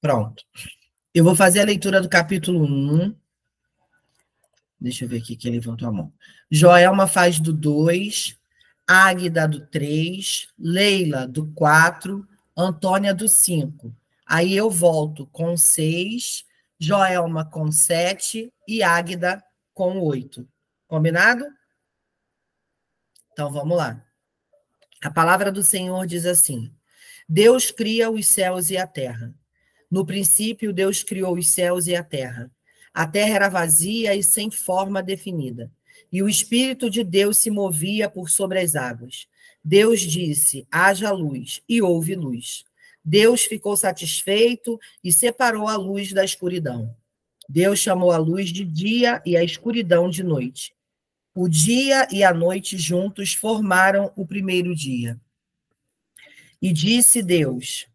Pronto. Eu vou fazer a leitura do capítulo 1. Deixa eu ver aqui quem levantou a mão. Joelma faz do 2, Águida do 3, Leila do 4, Antônia do 5. Aí eu volto com 6, Joelma com 7 e Águida com 8. Combinado? Então vamos lá. A palavra do Senhor diz assim: Deus cria os céus e a terra. No princípio, Deus criou os céus e a terra. A terra era vazia e sem forma definida, e o Espírito de Deus se movia por sobre as águas. Deus disse: haja luz, e houve luz. Deus ficou satisfeito e separou a luz da escuridão. Deus chamou a luz de dia e a escuridão de noite. O dia e a noite juntos formaram o primeiro dia. E disse Deus: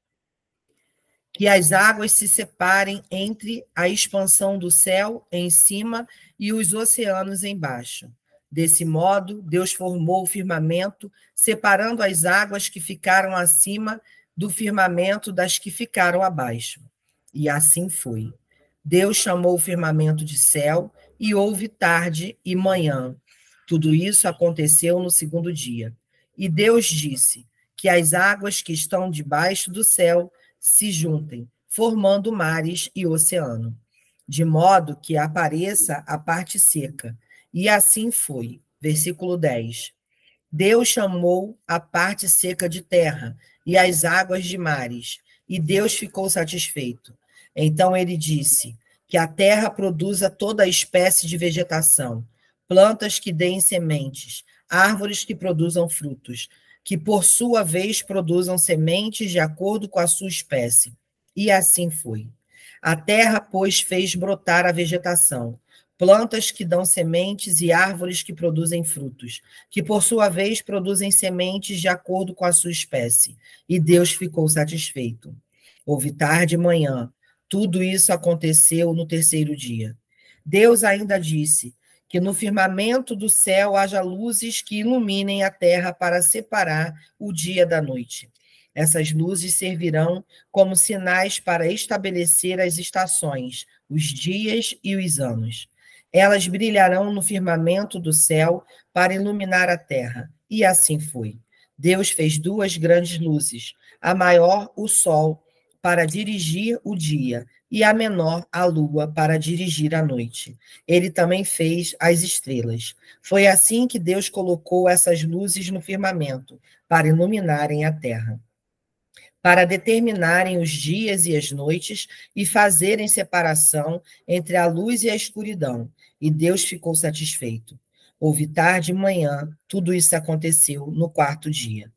que as águas se separem entre a expansão do céu em cima e os oceanos embaixo. Desse modo, Deus formou o firmamento, separando as águas que ficaram acima do firmamento das que ficaram abaixo. E assim foi. Deus chamou o firmamento de céu, e houve tarde e manhã. Tudo isso aconteceu no segundo dia. E Deus disse: que as águas que estão debaixo do céu se juntem, formando mares e oceano, de modo que apareça a parte seca. E assim foi. Versículo 10. Deus chamou a parte seca de terra e as águas de mares, e Deus ficou satisfeito. Então ele disse: que a terra produza toda espécie de vegetação, plantas que deem sementes, árvores que produzam frutos, que por sua vez produzam sementes de acordo com a sua espécie. E assim foi. A terra, pois, fez brotar a vegetação, plantas que dão sementes e árvores que produzem frutos, que por sua vez produzem sementes de acordo com a sua espécie. E Deus ficou satisfeito. Houve tarde e manhã. Tudo isso aconteceu no terceiro dia. Deus ainda disse: que no firmamento do céu haja luzes que iluminem a terra para separar o dia da noite. Essas luzes servirão como sinais para estabelecer as estações, os dias e os anos. Elas brilharão no firmamento do céu para iluminar a terra. E assim foi. Deus fez duas grandes luzes, a maior, o sol, para dirigir o dia, e a menor, a lua, para dirigir a noite. Ele também fez as estrelas. Foi assim que Deus colocou essas luzes no firmamento, para iluminarem a terra, para determinarem os dias e as noites e fazerem separação entre a luz e a escuridão. E Deus ficou satisfeito. Houve tarde e manhã, tudo isso aconteceu no quarto dia.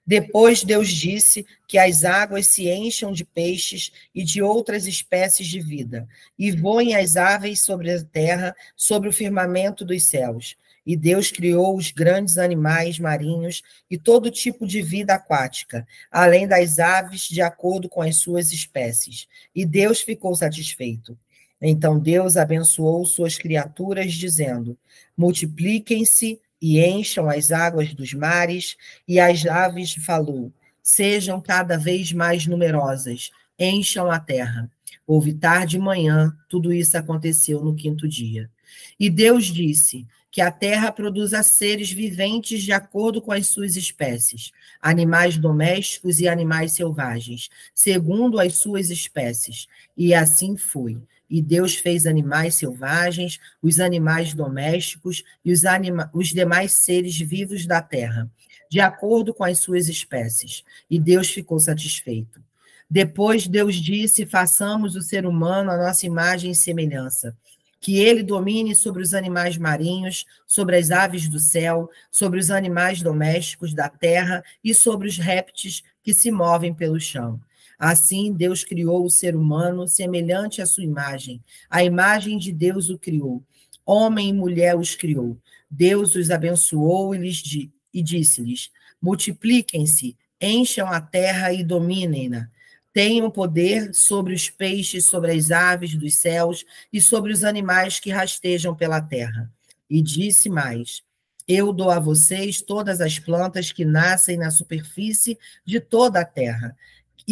Depois Deus disse que as águas se encham de peixes e de outras espécies de vida, e voem as aves sobre a terra, sobre o firmamento dos céus. E Deus criou os grandes animais marinhos e todo tipo de vida aquática, além das aves, de acordo com as suas espécies. E Deus ficou satisfeito. Então Deus abençoou suas criaturas, dizendo: multipliquem-se e encham as águas dos mares, e as aves falou: sejam cada vez mais numerosas, encham a terra. Houve tarde e manhã, tudo isso aconteceu no quinto dia. E Deus disse: que a terra produza seres viventes de acordo com as suas espécies, animais domésticos e animais selvagens, segundo as suas espécies. E assim foi. E Deus fez animais selvagens, os animais domésticos e os demais seres vivos da terra, de acordo com as suas espécies. E Deus ficou satisfeito. Depois Deus disse: façamos o ser humano a nossa imagem e semelhança, que ele domine sobre os animais marinhos, sobre as aves do céu, sobre os animais domésticos da terra e sobre os répteis que se movem pelo chão. Assim, Deus criou o ser humano semelhante à sua imagem. A imagem de Deus o criou. Homem e mulher os criou. Deus os abençoou e disse-lhes: multipliquem-se, encham a terra e dominem-na. Tenham poder sobre os peixes, sobre as aves dos céus e sobre os animais que rastejam pela terra. E disse mais: eu dou a vocês todas as plantas que nascem na superfície de toda a terra,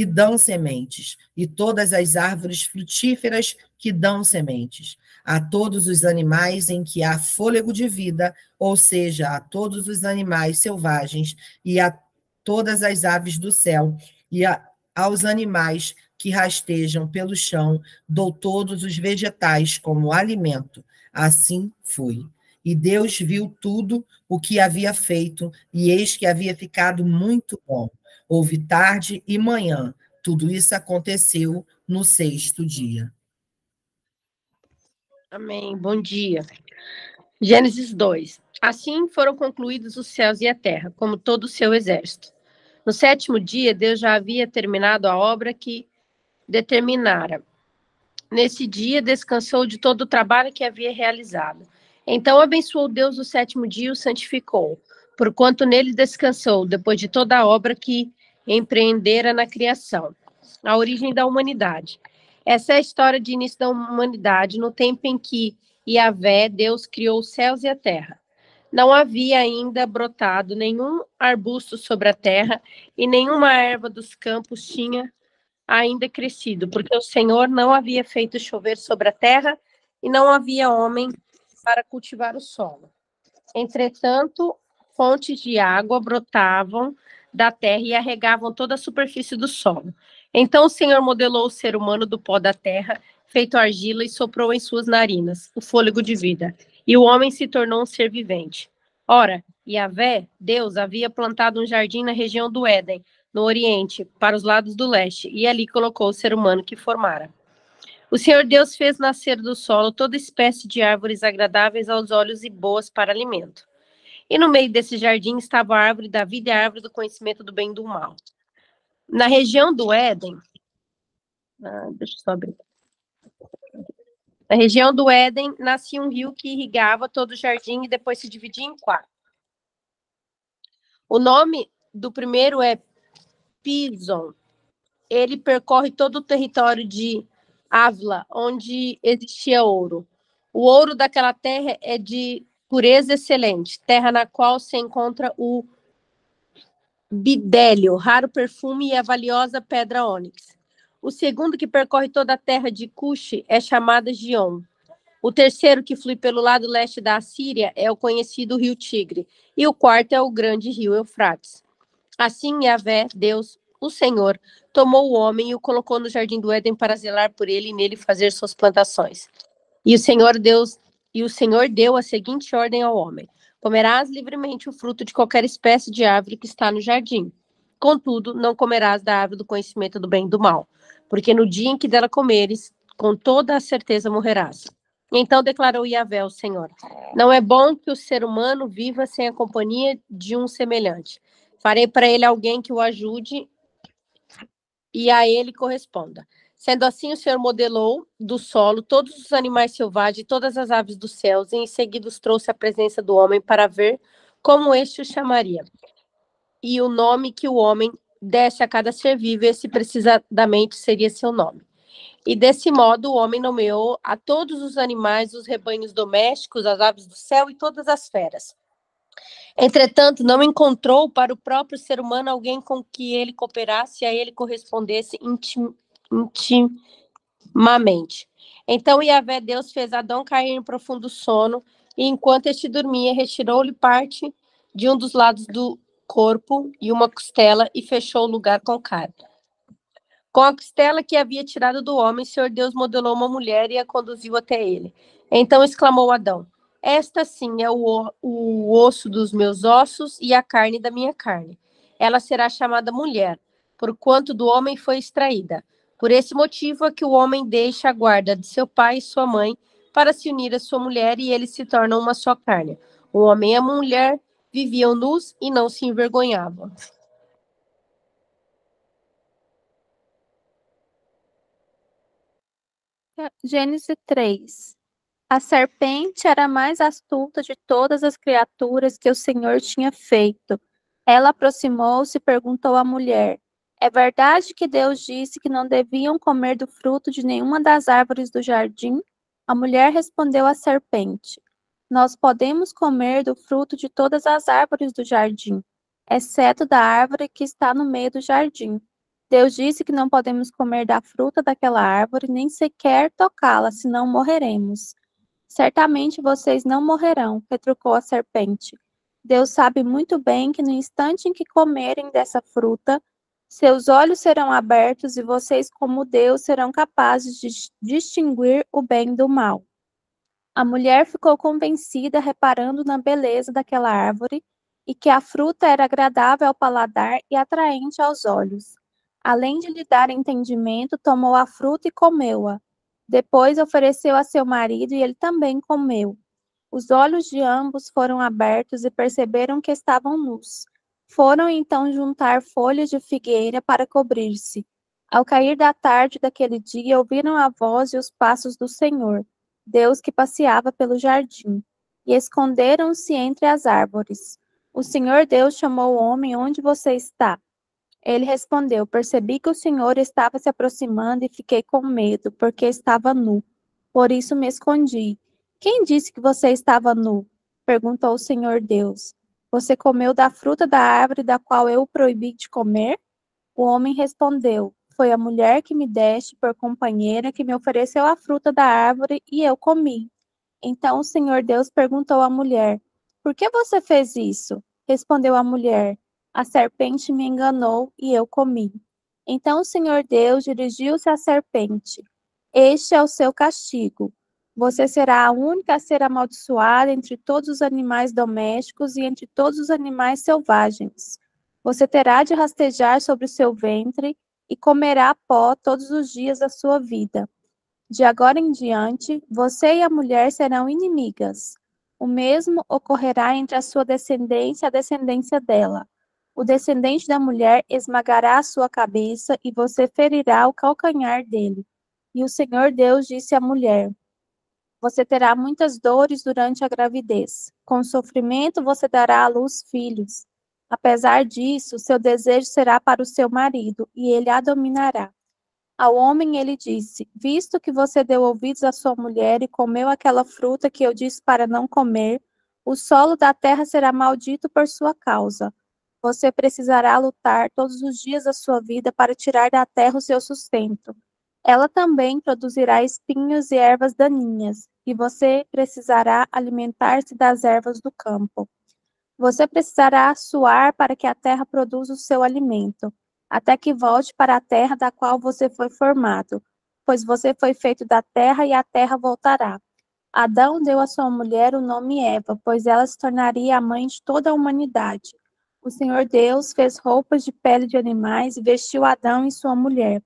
e dão sementes, e todas as árvores frutíferas que dão sementes, a todos os animais em que há fôlego de vida, ou seja, a todos os animais selvagens, e a todas as aves do céu, e aos animais que rastejam pelo chão, dou todos os vegetais como alimento. Assim foi. E Deus viu tudo o que havia feito, e eis que havia ficado muito bom. Houve tarde e manhã. Tudo isso aconteceu no sexto dia. Amém. Bom dia. Gênesis 2. Assim foram concluídos os céus e a terra, como todo o seu exército. No sétimo dia, Deus já havia terminado a obra que determinara. Nesse dia, descansou de todo o trabalho que havia realizado. Então abençoou Deus o sétimo dia e o santificou, porquanto nele descansou, depois de toda a obra que empreendera na criação, a origem da humanidade. Essa é a história de início da humanidade, no tempo em que Yahvé, Deus, criou os céus e a terra. Não havia ainda brotado nenhum arbusto sobre a terra, e nenhuma erva dos campos tinha ainda crescido, porque o Senhor não havia feito chover sobre a terra, e não havia homem para cultivar o solo. Entretanto, fontes de água brotavam da terra e arregavam toda a superfície do solo. Então o Senhor modelou o ser humano do pó da terra, feito argila, e soprou em suas narinas o fôlego de vida. E o homem se tornou um ser vivente. Ora, Yahvé, Deus, havia plantado um jardim na região do Éden, no Oriente, para os lados do leste, e ali colocou o ser humano que formara. O Senhor Deus fez nascer do solo toda espécie de árvores agradáveis aos olhos e boas para alimento. E no meio desse jardim estava a árvore da vida e a árvore do conhecimento do bem e do mal. Na região do Éden, deixa eu só abrir. Na região do Éden nascia um rio que irrigava todo o jardim e depois se dividia em 4. O nome do primeiro é Pison. Ele percorre todo o território de Ávila, onde existia ouro. O ouro daquela terra é de pureza excelente, terra na qual se encontra o bidélio, raro perfume, e a valiosa pedra ônix. O segundo, que percorre toda a terra de Cuxi, é chamada Gion. O terceiro, que flui pelo lado leste da Assíria, é o conhecido rio Tigre. E o quarto é o grande rio Eufrates. Assim, Yahvé, Deus, o Senhor, tomou o homem e o colocou no jardim do Éden para zelar por ele e nele fazer suas plantações. E o Senhor deu a seguinte ordem ao homem: comerás livremente o fruto de qualquer espécie de árvore que está no jardim. Contudo, não comerás da árvore do conhecimento do bem e do mal, porque no dia em que dela comeres, com toda a certeza morrerás. Então declarou Yahvé, o Senhor: não é bom que o ser humano viva sem a companhia de um semelhante. Farei para ele alguém que o ajude e a ele corresponda. Sendo assim, o Senhor modelou do solo todos os animais selvagens e todas as aves dos céus, e em seguida os trouxe à presença do homem para ver como este o chamaria. E o nome que o homem desse a cada ser vivo, esse precisamente seria seu nome. E desse modo o homem nomeou a todos os animais, os rebanhos domésticos, as aves do céu e todas as feras. Entretanto, não encontrou para o próprio ser humano alguém com que ele cooperasse e a ele correspondesse intimamente. Então Yahvé, Deus, fez Adão cair em profundo sono, e enquanto este dormia, retirou-lhe parte de um dos lados do corpo e uma costela, e fechou o lugar com carne. Com a costela que havia tirado do homem, o Senhor Deus modelou uma mulher e a conduziu até ele. Então exclamou Adão: esta sim é o osso dos meus ossos e a carne da minha carne. Ela será chamada mulher, porquanto do homem foi extraída. Por esse motivo é que o homem deixa a guarda de seu pai e sua mãe para se unir à sua mulher, e eles se tornam uma só carne. O homem e a mulher viviam nus e não se envergonhavam. Gênesis 3. A serpente era a mais astuta de todas as criaturas que o Senhor tinha feito. Ela aproximou-se e perguntou à mulher: é verdade que Deus disse que não deviam comer do fruto de nenhuma das árvores do jardim? A mulher respondeu à serpente: nós podemos comer do fruto de todas as árvores do jardim, exceto da árvore que está no meio do jardim, Deus disse que não podemos comer da fruta daquela árvore, nem sequer tocá-la, senão morreremos. Certamente vocês não morrerão, retrucou a serpente. Deus sabe muito bem que no instante em que comerem dessa fruta, seus olhos serão abertos e vocês, como Deus, serão capazes de distinguir o bem do mal. A mulher ficou convencida, reparando na beleza daquela árvore e que a fruta era agradável ao paladar e atraente aos olhos. Além de lhe dar entendimento, tomou a fruta e comeu-a. Depois ofereceu a seu marido e ele também comeu. Os olhos de ambos foram abertos e perceberam que estavam nus. Foram então juntar folhas de figueira para cobrir-se. Ao cair da tarde daquele dia, ouviram a voz e os passos do Senhor, Deus que passeava pelo jardim, e esconderam-se entre as árvores. O Senhor Deus chamou o homem: onde você está? Ele respondeu: percebi que o Senhor estava se aproximando e fiquei com medo, porque estava nu. Por isso me escondi. Quem disse que você estava nu? Perguntou o Senhor Deus. Você comeu da fruta da árvore da qual eu o proibi de comer? O homem respondeu: foi a mulher que me deste por companheira que me ofereceu a fruta da árvore e eu comi. Então o Senhor Deus perguntou à mulher: por que você fez isso? Respondeu a mulher: a serpente me enganou e eu comi. Então o Senhor Deus dirigiu-se à serpente: este é o seu castigo. Você será a única a ser amaldiçoada entre todos os animais domésticos e entre todos os animais selvagens. Você terá de rastejar sobre o seu ventre e comerá pó todos os dias da sua vida. De agora em diante, você e a mulher serão inimigas. O mesmo ocorrerá entre a sua descendência e a descendência dela. O descendente da mulher esmagará a sua cabeça e você ferirá o calcanhar dele. E o Senhor Deus disse à mulher: você terá muitas dores durante a gravidez. Com sofrimento você dará à luz filhos. Apesar disso, seu desejo será para o seu marido, e ele a dominará. Ao homem ele disse: visto que você deu ouvidos à sua mulher e comeu aquela fruta que eu disse para não comer, o solo da terra será maldito por sua causa. Você precisará lutar todos os dias da sua vida para tirar da terra o seu sustento. Ela também produzirá espinhos e ervas daninhas, e você precisará alimentar-se das ervas do campo. Você precisará suar para que a terra produza o seu alimento, até que volte para a terra da qual você foi formado, pois você foi feito da terra e a terra voltará. Adão deu à sua mulher o nome Eva, pois ela se tornaria a mãe de toda a humanidade. O Senhor Deus fez roupas de pele de animais e vestiu Adão e sua mulher.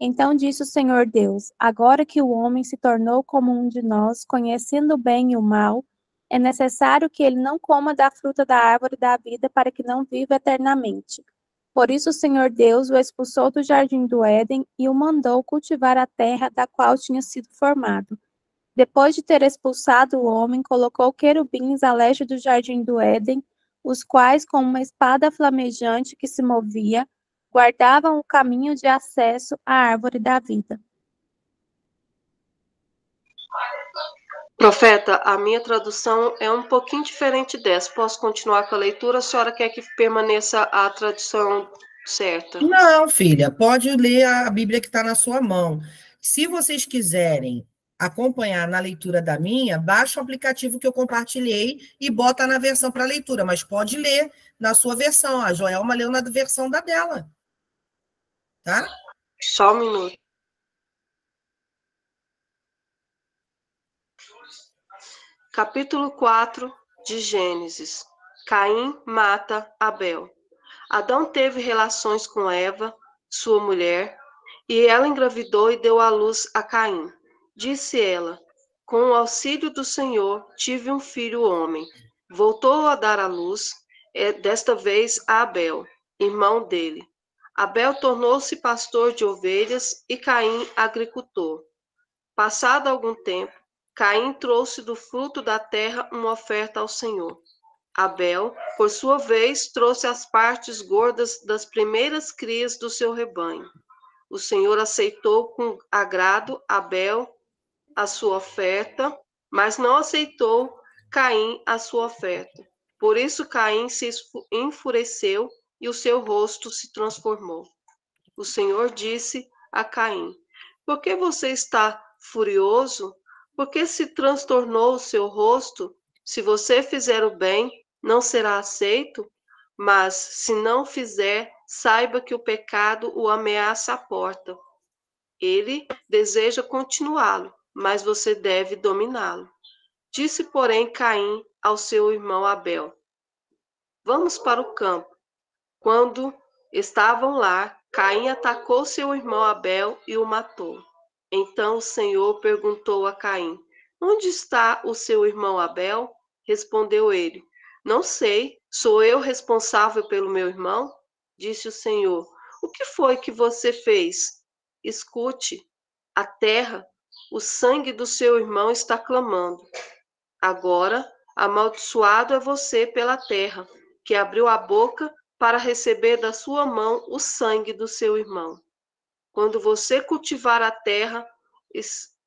Então disse o Senhor Deus: agora que o homem se tornou como um de nós, conhecendo o bem e o mal, é necessário que ele não coma da fruta da árvore da vida para que não viva eternamente. Por isso o Senhor Deus o expulsou do jardim do Éden e o mandou cultivar a terra da qual tinha sido formado. Depois de ter expulsado o homem, colocou querubins à leste do jardim do Éden, os quais, com uma espada flamejante que se movia, guardavam o caminho de acesso à árvore da vida. Profeta, a minha tradução é um pouquinho diferente dessa. Posso continuar com a leitura? A senhora quer que permaneça a tradução certa? Não, filha, pode ler a Bíblia que está na sua mão. Se vocês quiserem acompanhar na leitura da minha, baixa o aplicativo que eu compartilhei e bota na versão para leitura, mas pode ler na sua versão. A Joelma leu na versão da dela. Tá? Só um minuto. Capítulo 4 de Gênesis. Caim mata Abel. Adão teve relações com Eva, sua mulher, e ela engravidou e deu à luz a Caim. Disse ela: com o auxílio do Senhor, tive um filho homem. Voltou a dar à luz, desta vez a Abel, irmão dele. Abel tornou-se pastor de ovelhas e Caim agricultor. Passado algum tempo, Caim trouxe do fruto da terra uma oferta ao Senhor. Abel, por sua vez, trouxe as partes gordas das primeiras crias do seu rebanho. O Senhor aceitou com agrado Abel a sua oferta, mas não aceitou Caim a sua oferta. Por isso Caim se enfureceu e o seu rosto se transformou. O Senhor disse a Caim: Por que você está furioso? Por que se transtornou o seu rosto? Se você fizer o bem, não será aceito? Mas, se não fizer, saiba que o pecado o ameaça à porta. Ele deseja continuá-lo, mas você deve dominá-lo. Disse, porém, Caim ao seu irmão Abel: Vamos para o campo. Quando estavam lá, Caim atacou seu irmão Abel e o matou. Então o Senhor perguntou a Caim: Onde está o seu irmão Abel? Respondeu ele: Não sei, sou eu responsável pelo meu irmão? Disse o Senhor: O que foi que você fez? Escute, a terra, o sangue do seu irmão está clamando. Agora, amaldiçoado é você pela terra, que abriu a boca para receber da sua mão o sangue do seu irmão. Quando você cultivar a terra,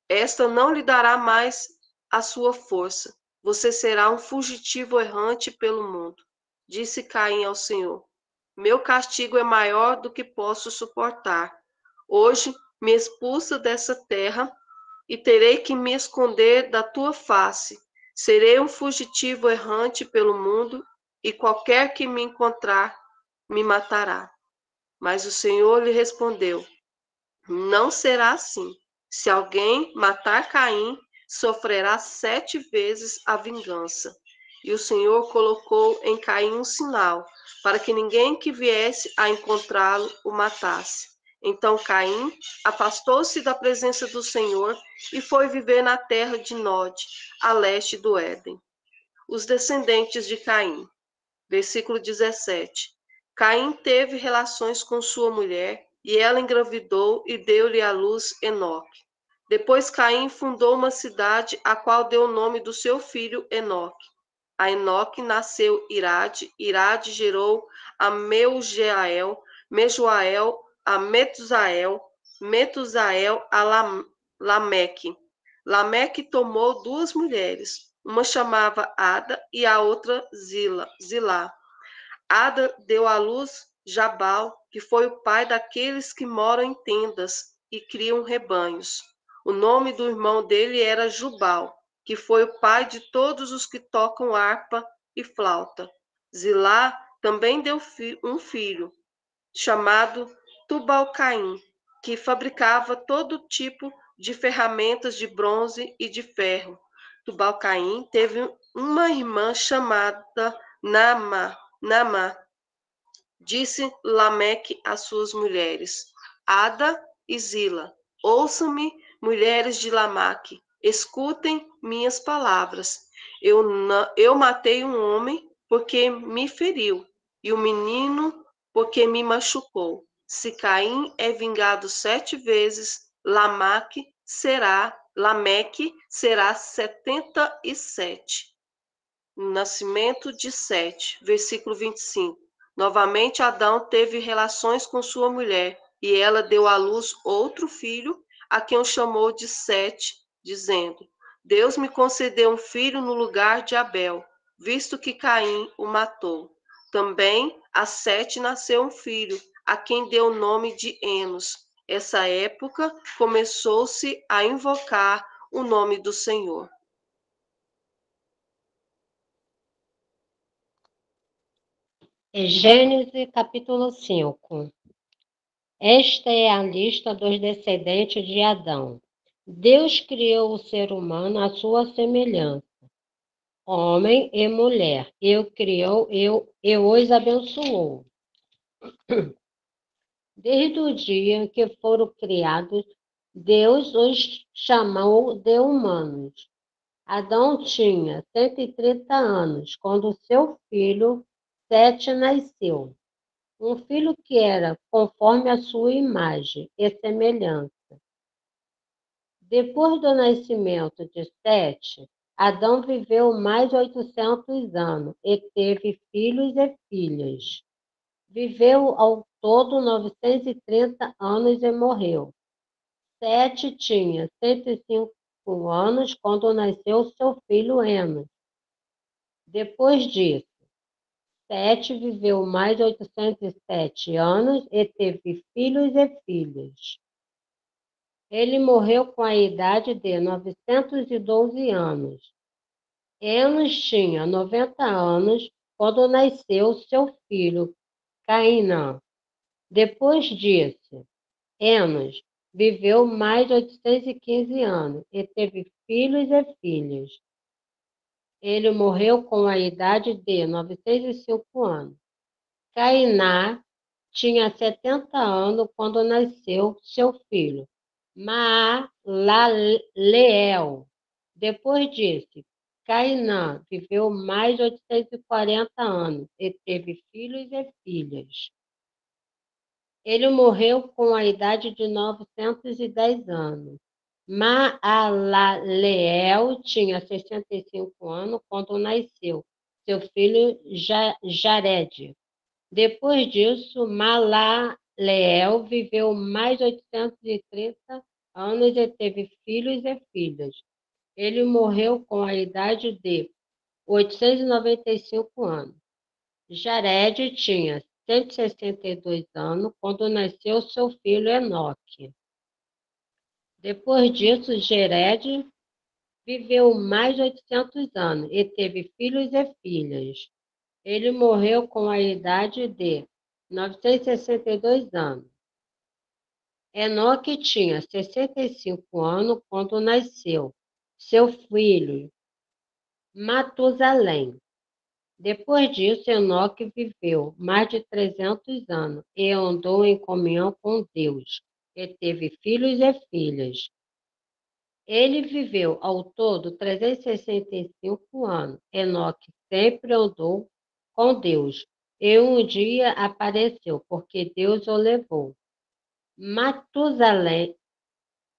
esta não lhe dará mais a sua força. Você será um fugitivo errante pelo mundo. Disse Caim ao Senhor: Meu castigo é maior do que posso suportar. Hoje me expulsa dessa terra e terei que me esconder da tua face. Serei um fugitivo errante pelo mundo e qualquer que me encontrar me matará. Mas o Senhor lhe respondeu: Não será assim. Se alguém matar Caim, sofrerá 7 vezes a vingança. E o Senhor colocou em Caim um sinal, para que ninguém que viesse a encontrá-lo o matasse. Então Caim afastou-se da presença do Senhor e foi viver na terra de Nod, a leste do Éden. Os descendentes de Caim. Versículo 17. Caim teve relações com sua mulher, e ela engravidou e deu-lhe à luz Enoque. Depois Caim fundou uma cidade, a qual deu o nome do seu filho Enoque. A Enoque nasceu Irade, Irade gerou a Meujael, Mejuael a Metusael, Metusael a Lameque. Lameque tomou 2 mulheres, uma chamava Ada e a outra Zilá. Ada deu à luz Jabal, que foi o pai daqueles que moram em tendas e criam rebanhos. O nome do irmão dele era Jubal, que foi o pai de todos os que tocam harpa e flauta. Zilá também deu um filho, chamado Tubal-Caim, que fabricava todo tipo de ferramentas de bronze e de ferro. Tubal-Caim teve uma irmã chamada Naamá. Disse Lameque às suas mulheres, Ada e Zila: Ouçam-me, mulheres de Lameque, escutem minhas palavras. Eu matei um homem porque me feriu, e o menino porque me machucou. Se Caim é vingado 7 vezes, Lameque será 77. Nascimento de Sete, versículo 25. Novamente Adão teve relações com sua mulher, e ela deu à luz outro filho, a quem chamou de Sete, dizendo: Deus me concedeu um filho no lugar de Abel, visto que Caim o matou. Também a Sete nasceu um filho, a quem deu o nome de Enos. Essa época começou-se a invocar o nome do Senhor. Gênesis capítulo 5. Esta é a lista dos descendentes de Adão. Deus criou o ser humano à sua semelhança, homem e mulher. E os abençoou. Desde o dia que foram criados, Deus os chamou de humanos. Adão tinha 130 anos quando seu filho Sete nasceu. Um filho que era conforme a sua imagem e semelhança. Depois do nascimento de Sete, Adão viveu mais de 800 anos e teve filhos e filhas. Viveu ao todo 930 anos e morreu. Sete tinha 105 anos quando nasceu seu filho Enos. Depois disso, Sete viveu mais 807 anos e teve filhos e filhas. Ele morreu com a idade de 912 anos. Enos tinha 90 anos quando nasceu seu filho, Cainã. Depois disso, Enos viveu mais 815 anos e teve filhos e filhas. Ele morreu com a idade de 905 anos. Cainá tinha 70 anos quando nasceu seu filho, Maalaleel. Depois disso, Cainã viveu mais 840 anos e teve filhos e filhas. Ele morreu com a idade de 910 anos. Maalaleel tinha 65 anos quando nasceu seu filho Jared. Depois disso, Maalaleel viveu mais 830 anos e teve filhos e filhas. Ele morreu com a idade de 895 anos. Jared tinha 162 anos quando nasceu seu filho Enoque. Depois disso, Jared viveu mais 800 anos e teve filhos e filhas. Ele morreu com a idade de 962 anos. Enoque tinha 65 anos quando nasceu seu filho Matusalém. Depois disso, Enoque viveu mais de 300 anos e andou em comunhão com Deus, e teve filhos e filhas. Ele viveu ao todo 365 anos. Enoque sempre andou com Deus, e um dia apareceu, porque Deus o levou. Matusalém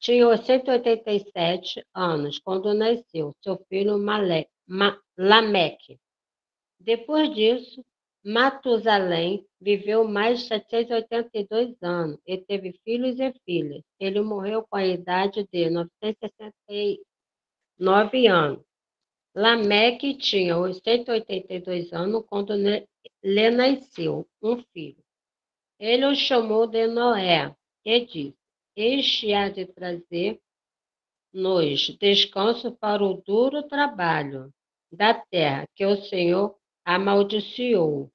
tinha 187 anos quando nasceu seu filho Lameque. Depois disso, Matusalém viveu mais 782 anos e teve filhos e filhas. Ele morreu com a idade de 969 anos. Lameque tinha 182 anos quando lhe nasceu um filho. Ele o chamou de Noé e disse: Este há de trazer-nos descanso para o duro trabalho da terra que o Senhor amaldiçoou.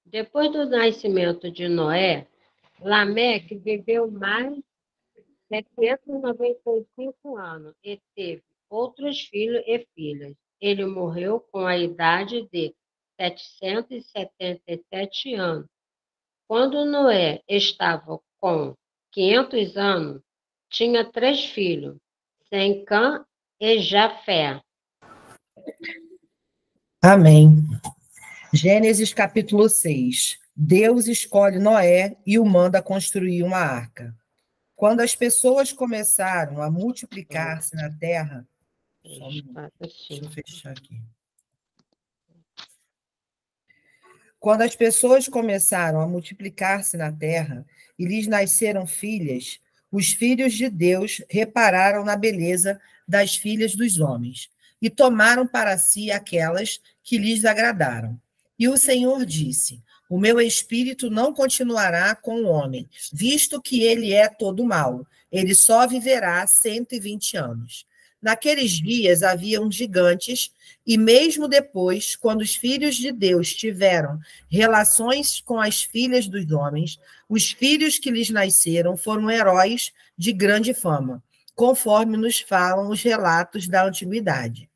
Depois do nascimento de Noé, Lameque viveu mais 795 anos e teve outros filhos e filhas. Ele morreu com a idade de 777 anos. Quando Noé estava com 500 anos, tinha 3 filhos, Sem, Cã e Jafé. Amém. Gênesis capítulo 6. Deus escolhe Noé e o manda construir uma arca. Quando as pessoas começaram a multiplicar-se na terra... Deixa eu fechar aqui. Quando as pessoas começaram a multiplicar-se na terra e lhes nasceram filhas, os filhos de Deus repararam na beleza das filhas dos homens e tomaram para si aquelas que lhes agradaram. E o Senhor disse: O meu espírito não continuará com o homem, visto que ele é todo mau. Ele só viverá 120 anos. Naqueles dias haviam gigantes, e mesmo depois, quando os filhos de Deus tiveram relações com as filhas dos homens, os filhos que lhes nasceram foram heróis de grande fama, conforme nos falam os relatos da antiguidade.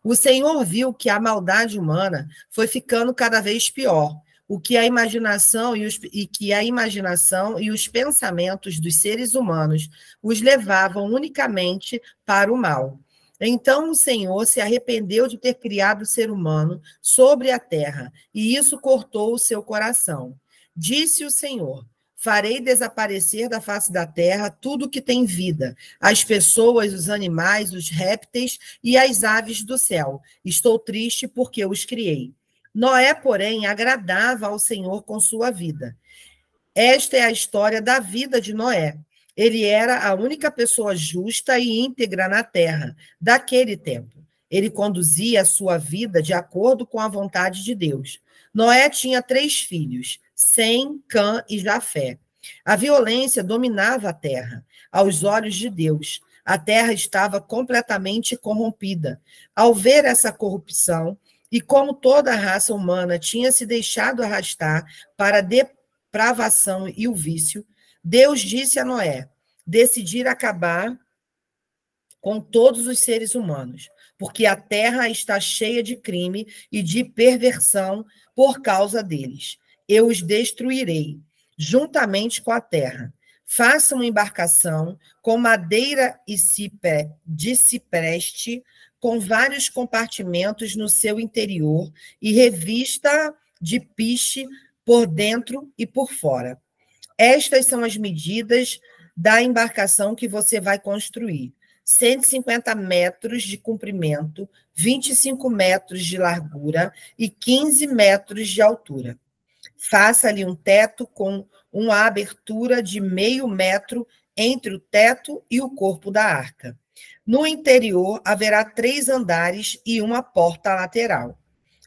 O Senhor viu que a maldade humana foi ficando cada vez pior, que a imaginação e os pensamentos dos seres humanos os levavam unicamente para o mal. Então o Senhor se arrependeu de ter criado o ser humano sobre a terra, e isso cortou o seu coração. Disse o Senhor: Farei desaparecer da face da terra tudo que tem vida, as pessoas, os animais, os répteis e as aves do céu. Estou triste porque os criei. Noé, porém, agradava ao Senhor com sua vida. Esta é a história da vida de Noé. Ele era a única pessoa justa e íntegra na terra, daquele tempo. Ele conduzia a sua vida de acordo com a vontade de Deus. Noé tinha 3 filhos, Sem, Cã e Jafé. A violência dominava a terra. Aos olhos de Deus, a terra estava completamente corrompida. Ao ver essa corrupção, e como toda a raça humana tinha se deixado arrastar para a depravação e o vício, Deus disse a Noé decidir acabar com todos os seres humanos, porque a terra está cheia de crime e de perversão por causa deles. Eu os destruirei, juntamente com a terra. Faça uma embarcação com madeira de cipreste, com vários compartimentos no seu interior, e revista de piche por dentro e por fora. Estas são as medidas da embarcação que você vai construir. 150 metros de comprimento, 25 metros de largura e 15 metros de altura. Faça-lhe um teto com uma abertura de 0,5 metro entre o teto e o corpo da arca. No interior haverá 3 andares e uma porta lateral.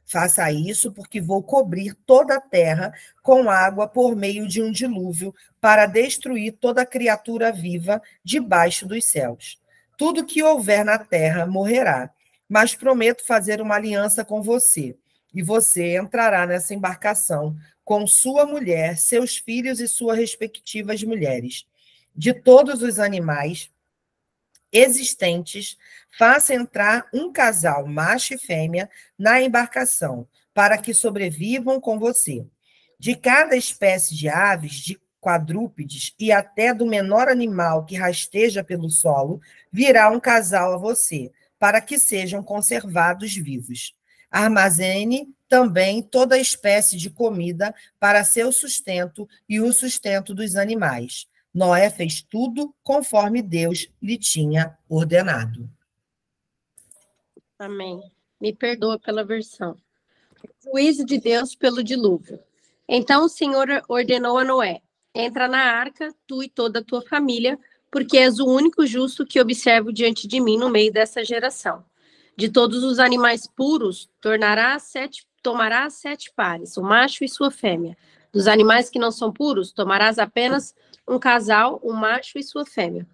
Faça isso porque vou cobrir toda a terra com água por meio de um dilúvio para destruir toda criatura viva debaixo dos céus. Tudo que houver na terra morrerá, mas prometo fazer uma aliança com você, e você entrará nessa embarcação com sua mulher, seus filhos e suas respectivas mulheres. De todos os animais existentes, faça entrar um casal, macho e fêmea, na embarcação, para que sobrevivam com você. De cada espécie de aves, de quadrúpedes e até do menor animal que rasteja pelo solo, virá um casal a você, para que sejam conservados vivos. Armazene também toda espécie de comida para seu sustento e o sustento dos animais. Noé fez tudo conforme Deus lhe tinha ordenado. Amém. Me perdoa pela versão. Juízo de Deus pelo dilúvio. Então o Senhor ordenou a Noé: entra na arca, tu e toda a tua família, porque és o único justo que observo diante de mim no meio dessa geração. De todos os animais puros, tomarás 7 pares, o macho e sua fêmea. Dos animais que não são puros, tomarás apenas um casal, o macho e sua fêmea.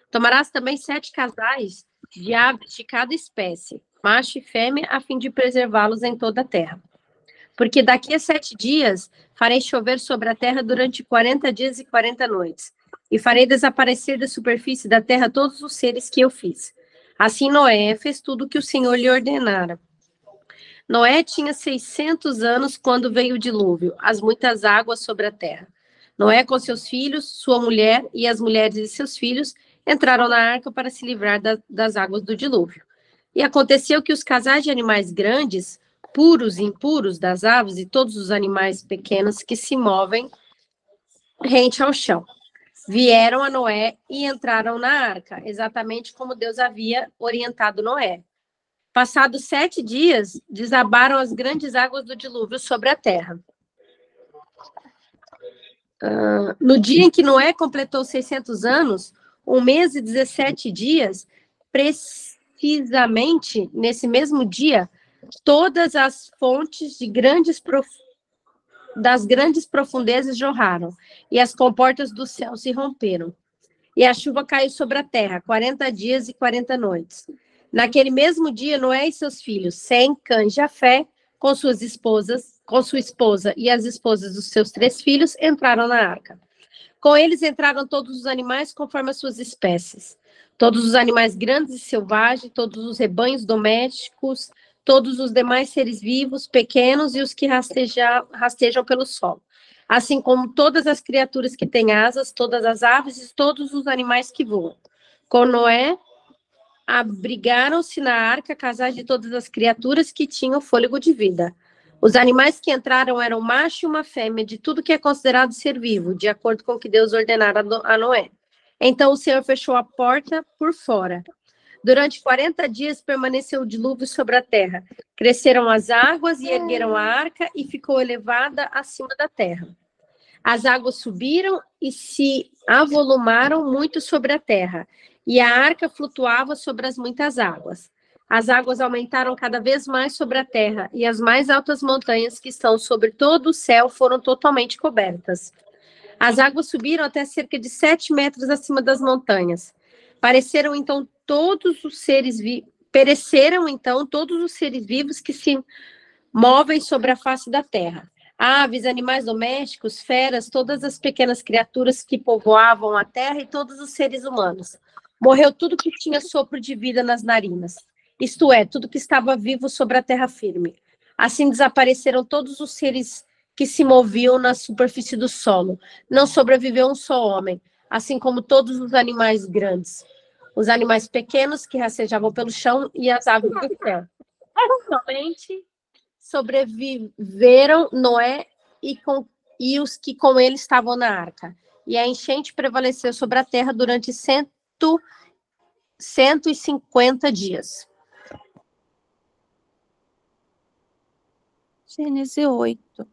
Tomarás também 7 casais de aves de cada espécie, macho e fêmea, a fim de preservá-los em toda a terra. Porque daqui a 7 dias farei chover sobre a terra durante 40 dias e 40 noites, e farei desaparecer da superfície da terra todos os seres que eu fiz. Assim Noé fez tudo o que o Senhor lhe ordenara. Noé tinha 600 anos quando veio o dilúvio, as muitas águas sobre a terra. Noé com seus filhos, sua mulher e as mulheres de seus filhos entraram na arca para se livrar das águas do dilúvio. E aconteceu que os casais de animais grandes, puros e impuros, das aves e todos os animais pequenos que se movem rente ao chão, vieram a Noé e entraram na arca, exatamente como Deus havia orientado Noé. Passados 7 dias, desabaram as grandes águas do dilúvio sobre a terra. No dia em que Noé completou 600 anos, 1 mês e 17 dias, precisamente nesse mesmo dia, todas as fontes das grandes profundezas jorraram, e as comportas do céu se romperam. E a chuva caiu sobre a terra, 40 dias e 40 noites. Naquele mesmo dia, Noé e seus filhos, Sem, Cã e Jafé, com sua esposa e as esposas dos seus 3 filhos, entraram na arca. Com eles entraram todos os animais conforme as suas espécies, todos os animais grandes e selvagens, todos os rebanhos domésticos, todos os demais seres vivos, pequenos e os que rastejam pelo solo, assim como todas as criaturas que têm asas, todas as aves e todos os animais que voam. Com Noé, abrigaram-se na arca casais de todas as criaturas que tinham fôlego de vida. Os animais que entraram eram um macho e uma fêmea de tudo que é considerado ser vivo, de acordo com o que Deus ordenara a Noé. Então o Senhor fechou a porta por fora. Durante 40 dias permaneceu o dilúvio sobre a terra. Cresceram as águas e ergueram a arca e ficou elevada acima da terra. As águas subiram e se avolumaram muito sobre a terra, e a arca flutuava sobre as muitas águas. As águas aumentaram cada vez mais sobre a terra, e as mais altas montanhas que estão sobre todo o céu foram totalmente cobertas. As águas subiram até cerca de 7 metros acima das montanhas. Pereceram então todos os seres vivos que se movem sobre a face da terra. Aves, animais domésticos, feras, todas as pequenas criaturas que povoavam a terra e todos os seres humanos. Morreu tudo que tinha sopro de vida nas narinas, isto é, tudo que estava vivo sobre a terra firme. Assim desapareceram todos os seres que se moviam na superfície do solo. Não sobreviveu um só homem, assim como todos os animais grandes, os animais pequenos que rastejavam pelo chão e as aves do céu. Somente sobreviveram Noé e os que com ele estavam na arca. E a enchente prevaleceu sobre a terra durante 150 dias. Gênesis 8.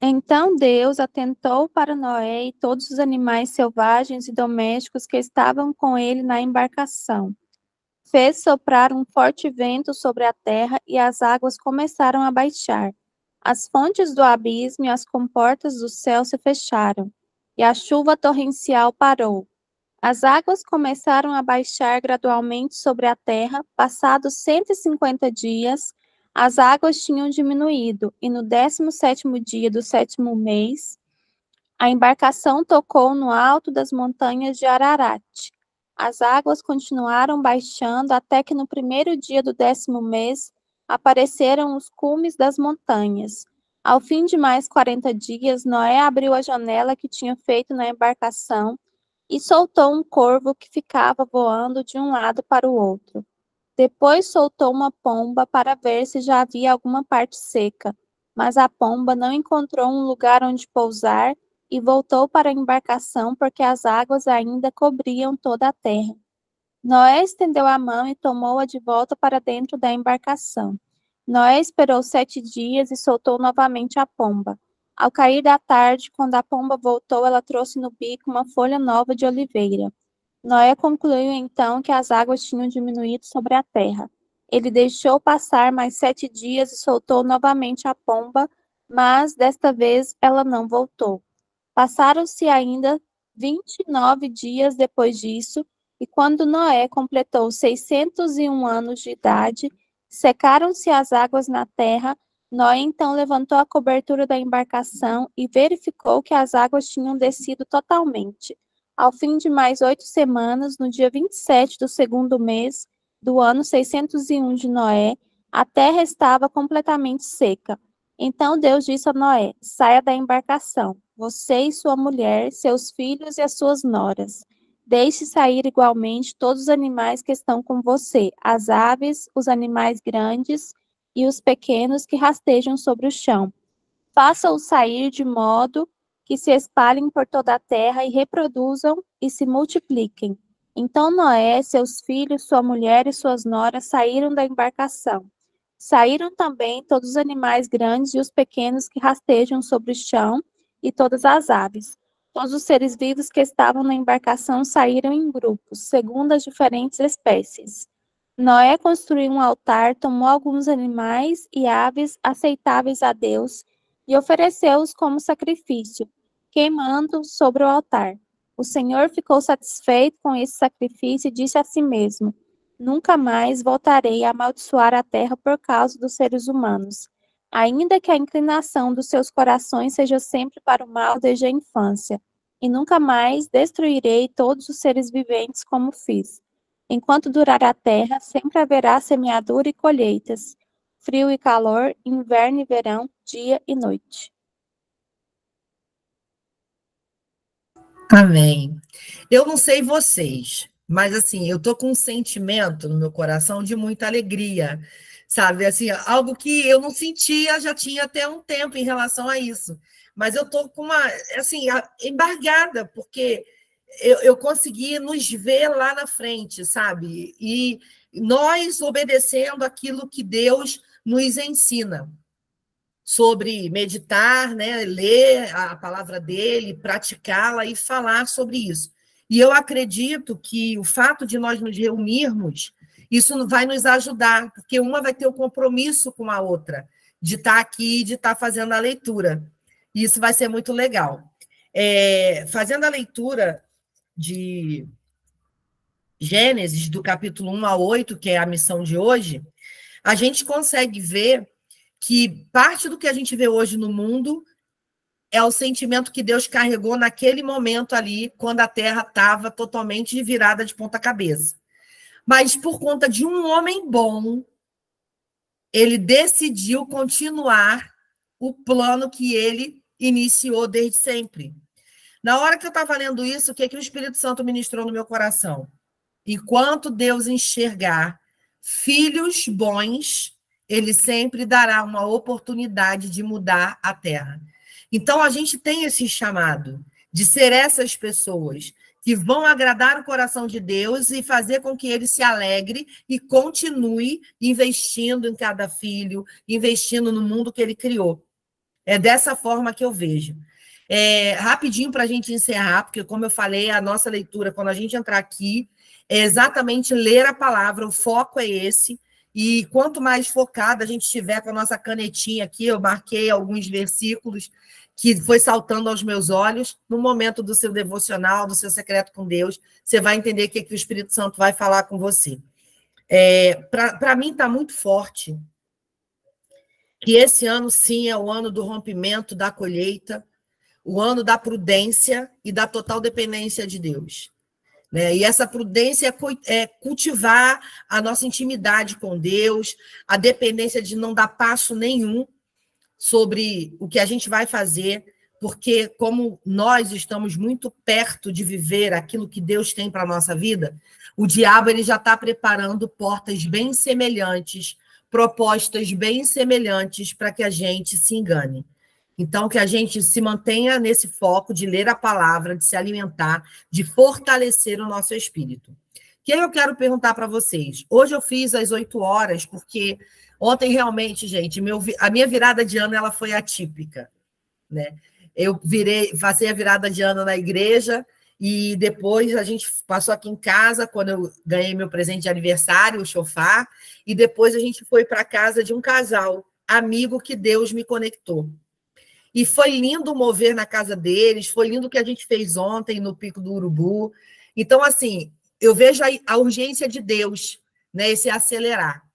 Então Deus atentou para Noé e todos os animais selvagens e domésticos que estavam com ele na embarcação. Fez soprar um forte vento sobre a terra e as águas começaram a baixar. As fontes do abismo e as comportas do céu se fecharam, e a chuva torrencial parou. As águas começaram a baixar gradualmente sobre a terra. Passados 150 dias, as águas tinham diminuído, e no 17º dia do 7º mês, a embarcação tocou no alto das montanhas de Ararat. As águas continuaram baixando até que no 1º dia do 10º mês apareceram os cumes das montanhas. Ao fim de mais 40 dias, Noé abriu a janela que tinha feito na embarcação e soltou um corvo que ficava voando de um lado para o outro. Depois soltou uma pomba para ver se já havia alguma parte seca, mas a pomba não encontrou um lugar onde pousar e voltou para a embarcação porque as águas ainda cobriam toda a terra. Noé estendeu a mão e tomou-a de volta para dentro da embarcação. Noé esperou 7 dias e soltou novamente a pomba. Ao cair da tarde, quando a pomba voltou, ela trouxe no bico uma folha nova de oliveira. Noé concluiu então que as águas tinham diminuído sobre a terra. Ele deixou passar mais 7 dias e soltou novamente a pomba, mas desta vez ela não voltou. Passaram-se ainda 29 dias depois disso, e quando Noé completou 601 anos de idade, secaram-se as águas na terra. Noé então levantou a cobertura da embarcação e verificou que as águas tinham descido totalmente. Ao fim de mais 8 semanas, no dia 27 do 2º mês do ano 601 de Noé, a terra estava completamente seca. Então Deus disse a Noé: saia da embarcação, você e sua mulher, seus filhos e as suas noras. Deixe sair igualmente todos os animais que estão com você, as aves, os animais grandes e os pequenos que rastejam sobre o chão. Faça-os sair de modo que se espalhem por toda a terra e reproduzam e se multipliquem. Então Noé, seus filhos, sua mulher e suas noras saíram da embarcação. Saíram também todos os animais grandes e os pequenos que rastejam sobre o chão e todas as aves. Todos os seres vivos que estavam na embarcação saíram em grupos, segundo as diferentes espécies. Noé construiu um altar, tomou alguns animais e aves aceitáveis a Deus e ofereceu-os como sacrifício, queimando sobre o altar. O Senhor ficou satisfeito com esse sacrifício e disse a si mesmo: nunca mais voltarei a amaldiçoar a terra por causa dos seres humanos, ainda que a inclinação dos seus corações seja sempre para o mal desde a infância, e nunca mais destruirei todos os seres viventes como fiz. Enquanto durar a terra, sempre haverá semeadura e colheitas, frio e calor, inverno e verão, dia e noite. Amém. Eu não sei vocês, mas assim, eu tô com um sentimento no meu coração de muita alegria, sabe? Assim, algo que eu não sentia já tinha até um tempo em relação a isso. Mas eu tô com uma, assim, embargada, porque eu consegui nos ver lá na frente, sabe? E nós obedecendo aquilo que Deus nos ensina sobre meditar, né, ler a palavra dele, praticá-la e falar sobre isso. E eu acredito que o fato de nós nos reunirmos Isso vai nos ajudar, porque uma vai ter o compromisso com a outra, de estar aqui, de estar fazendo a leitura. E isso vai ser muito legal. Fazendo a leitura de Gênesis, do capítulo 1 a 8, que é a missão de hoje, a gente consegue ver que parte do que a gente vê hoje no mundo é o sentimento que Deus carregou naquele momento ali, quando a Terra estava totalmente virada de ponta cabeça. Mas por conta de um homem bom, ele decidiu continuar o plano que ele iniciou desde sempre. Na hora que eu estava lendo isso, o que o Espírito Santo ministrou no meu coração? Enquanto Deus enxergar filhos bons, ele sempre dará uma oportunidade de mudar a terra. Então, a gente tem esse chamado de ser essas pessoas que vão agradar o coração de Deus e fazer com que ele se alegre e continue investindo em cada filho, investindo no mundo que ele criou. É dessa forma que eu vejo. Rapidinho para a gente encerrar, porque, como eu falei, a nossa leitura, quando a gente entrar aqui, é exatamente ler a palavra, o foco é esse, e quanto mais focada a gente estiver com a nossa canetinha aqui, eu marquei alguns versículos que foi saltando aos meus olhos, no momento do seu devocional, do seu secreto com Deus, você vai entender o que o Espírito Santo vai falar com você. Para mim está muito forte que esse ano, sim, é o ano do rompimento, da colheita, o ano da prudência e da total dependência de Deus. Né? E essa prudência é cultivar a nossa intimidade com Deus, a dependência de não dar passo nenhum sobre o que a gente vai fazer, porque como nós estamos muito perto de viver aquilo que Deus tem para a nossa vida, o diabo ele já está preparando portas bem semelhantes, propostas bem semelhantes para que a gente se engane. Então, que a gente se mantenha nesse foco de ler a palavra, de se alimentar, de fortalecer o nosso espírito. O que eu quero perguntar para vocês? Hoje eu fiz às 8 horas, porque ontem realmente, gente, a minha virada de ano ela foi atípica. Né? Eu passei a virada de ano na igreja e depois a gente passou aqui em casa, quando eu ganhei meu presente de aniversário, o chofar, e depois a gente foi para a casa de um casal, amigo que Deus me conectou. E foi lindo mover na casa deles, foi lindo o que a gente fez ontem no Pico do Urubu. Então, assim, eu vejo a urgência de Deus, né, esse acelerar.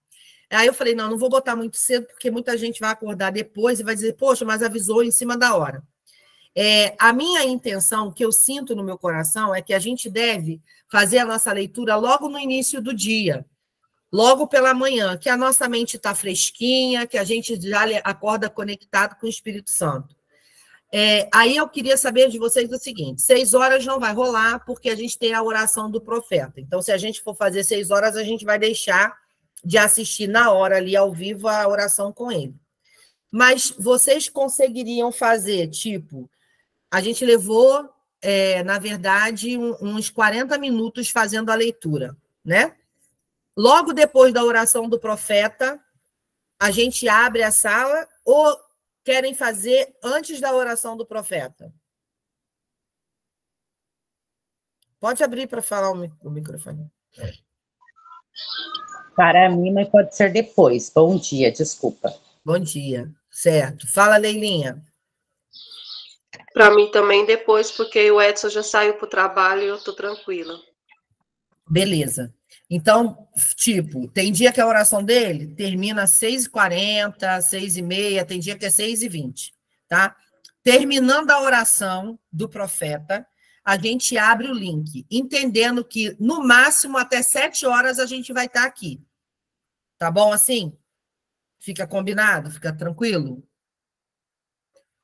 Aí eu falei, não vou botar muito cedo, porque muita gente vai acordar depois e vai dizer, poxa, mas avisou em cima da hora. A minha intenção, que eu sinto no meu coração, é que a gente deve fazer a nossa leitura logo no início do dia, logo pela manhã, que a nossa mente está fresquinha, que a gente já acorda conectado com o Espírito Santo. Aí eu queria saber de vocês o seguinte, 6 horas não vai rolar, porque a gente tem a oração do profeta. Então, se a gente for fazer 6 horas, a gente vai deixar de assistir na hora ali, ao vivo, a oração com ele. Mas vocês conseguiriam fazer, tipo, a gente levou, na verdade, uns 40 minutos fazendo a leitura, né? Logo depois da oração do profeta, a gente abre a sala ou querem fazer antes da oração do profeta? Pode abrir para falar o microfone. Para mim, mas pode ser depois. Bom dia, desculpa. Bom dia, certo. Fala, Leilinha. Para mim também depois, porque o Edson já saiu para o trabalho e eu estou tranquila. Beleza. Então, tipo, tem dia que a oração dele termina às 6h40, 6h30, tem dia que é 6h20, tá? Terminando a oração do profeta, a gente abre o link, entendendo que, no máximo, até 7 horas a gente vai estar aqui. Tá bom assim? Fica combinado? Fica tranquilo?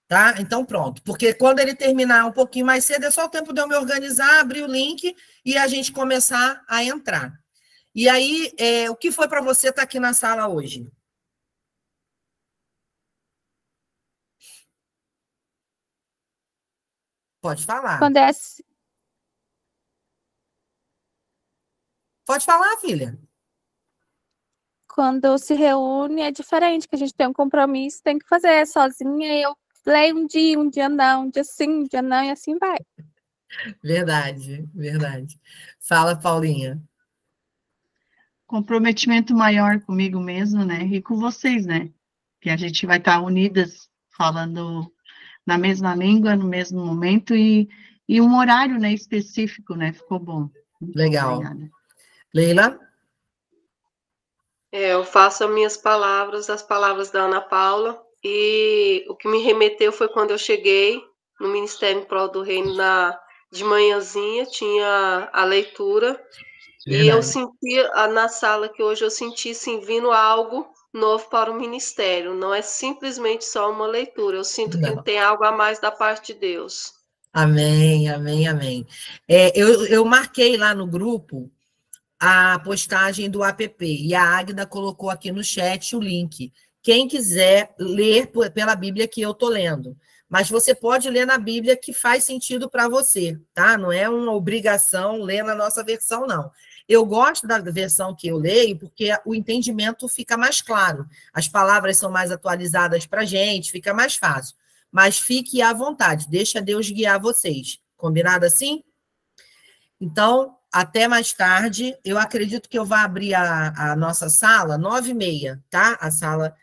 Tá? Então, pronto. Porque quando ele terminar um pouquinho mais cedo, é só o tempo de eu me organizar, abrir o link e a gente começar a entrar. E aí, o que foi para você estar aqui na sala hoje? Pode falar. Pode falar, filha. Quando se reúne é diferente, que a gente tem um compromisso, tem que fazer sozinha, e eu leio um dia não, um dia sim, um dia não, e assim vai. Verdade, verdade. Fala, Paulinha. comprometimento maior comigo mesmo, né? E com vocês, né? Que a gente vai estar unidas, falando na mesma língua, no mesmo momento, e um horário, né, específico, né? Ficou bom. Muito Legal. obrigada. Leila? Eu faço as minhas palavras, as palavras da Ana Paula, e o que me remeteu foi quando eu cheguei no Ministério em Prol do Reino de manhãzinha, tinha a leitura, e eu senti na sala que hoje eu senti sim, vindo algo novo para o ministério, não é simplesmente só uma leitura, eu sinto que Não. tem algo a mais da parte de Deus. Amém, amém, amém. Eu marquei lá no grupo a postagem do app, e a Águida colocou aqui no chat o link. Quem quiser ler pela Bíblia que eu estou lendo. Mas você pode ler na Bíblia que faz sentido para você, tá? Não é uma obrigação ler na nossa versão, não. Eu gosto da versão que eu leio porque o entendimento fica mais claro. As palavras são mais atualizadas para a gente, fica mais fácil. Mas fique à vontade, deixa Deus guiar vocês. Combinado assim? Então, até mais tarde. Eu acredito que eu vou abrir a nossa sala 9h30, tá? A sala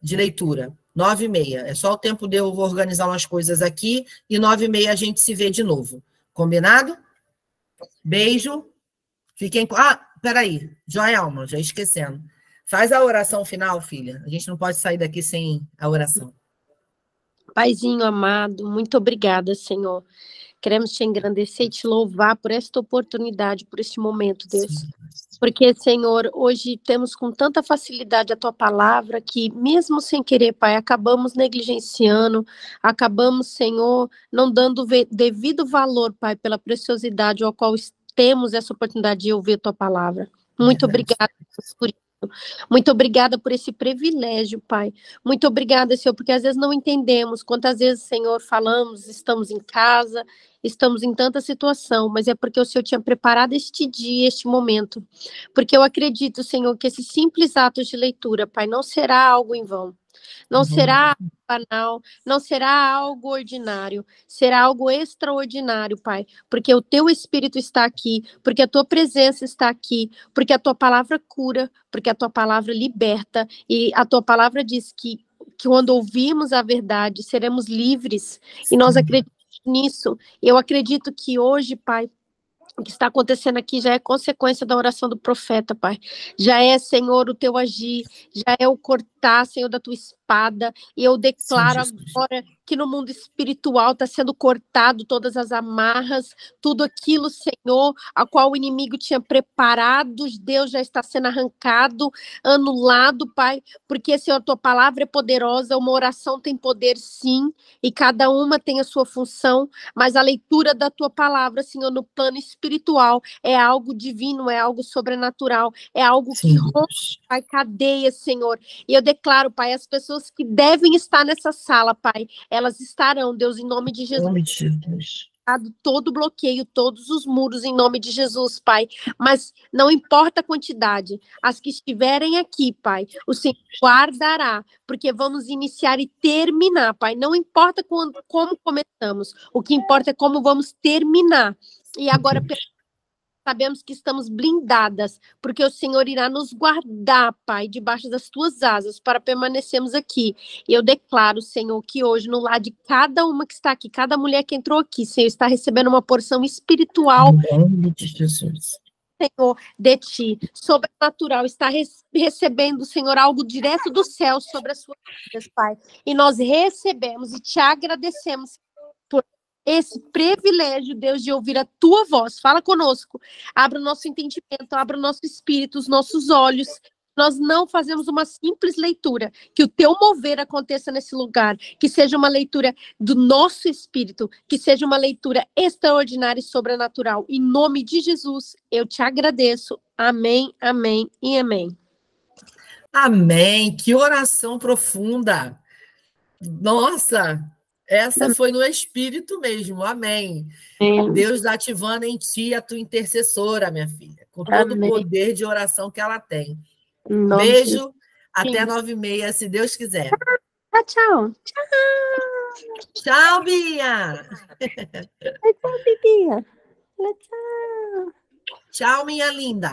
de leitura. 9h30. É só o tempo de eu organizar umas coisas aqui e 9h30 a gente se vê de novo. Combinado? Beijo. Fiquem... peraí. Joelma, já esquecendo. Faz a oração final, filha. A gente não pode sair daqui sem a oração. Paizinho amado, muito obrigada, Senhor. Queremos te engrandecer e te louvar por esta oportunidade, por este momento, Deus. Porque, Senhor, hoje temos com tanta facilidade a Tua palavra que, mesmo sem querer, Pai, acabamos negligenciando, acabamos, Senhor, não dando devido valor, Pai, pela preciosidade ao qual temos essa oportunidade de ouvir a Tua palavra. Muito obrigada por isso. Muito obrigada por esse privilégio, Pai. Muito obrigada, Senhor, porque às vezes não entendemos quantas vezes, Senhor, falamos, estamos em casa, estamos em tanta situação, mas é porque o Senhor tinha preparado este dia, este momento. Porque eu acredito, Senhor, que esse simples ato de leitura, Pai, não será algo em vão. Não será banal, não será algo ordinário, será algo extraordinário, Pai, porque o Teu Espírito está aqui, porque a Tua presença está aqui, porque a Tua palavra cura, porque a Tua palavra liberta, e a Tua palavra diz que quando ouvirmos a verdade, seremos livres, e nós acreditamos nisso. Eu acredito que hoje, Pai, o que está acontecendo aqui já é consequência da oração do profeta, Pai. Já é, Senhor, o Teu agir, já é o cortar, Senhor, da Tua espada. E eu declaro agora que no mundo espiritual está sendo cortado todas as amarras, tudo aquilo, Senhor, a qual o inimigo tinha preparado, Deus já está sendo arrancado, anulado, Pai, porque, Senhor, a Tua palavra é poderosa, uma oração tem poder, sim, e cada uma tem a sua função, mas a leitura da Tua palavra, Senhor, no plano espiritual, é algo divino, é algo sobrenatural, é algo que rompe a cadeia, Senhor. E eu declaro, Pai, as pessoas que devem estar nessa sala, Pai, elas estarão, Deus, em nome de Jesus. Todo bloqueio, todos os muros em nome de Jesus, Pai. Mas não importa a quantidade, as que estiverem aqui, Pai, o Senhor guardará, porque vamos iniciar e terminar, Pai. Não importa como começamos, o que importa é como vamos terminar. E agora sabemos que estamos blindadas, porque o Senhor irá nos guardar, Pai, debaixo das Tuas asas, para permanecermos aqui. E eu declaro, Senhor, que hoje, no lar de cada uma que está aqui, cada mulher que entrou aqui, Senhor, está recebendo uma porção espiritual, Senhor, de Ti, sobrenatural, está recebendo, Senhor, algo direto do céu sobre as suas vidas, Pai. E nós recebemos e Te agradecemos por esse privilégio, Deus, de ouvir a Tua voz. Fala conosco, abra o nosso entendimento, abra o nosso espírito, os nossos olhos. Nós não fazemos uma simples leitura, que o Teu mover aconteça nesse lugar, que seja uma leitura do nosso espírito, que seja uma leitura extraordinária e sobrenatural. Em nome de Jesus, eu Te agradeço. Amém, amém e amém. Amém. Que oração profunda. Nossa, essa foi no Espírito mesmo. Amém. Deus ativando em ti a tua intercessora, minha filha, com todo o poder de oração que ela tem. Beijo, até 9h30, se Deus quiser. Tchau. Tchau, Bia. Tchau, Bia. Tchau. Tchau, minha linda.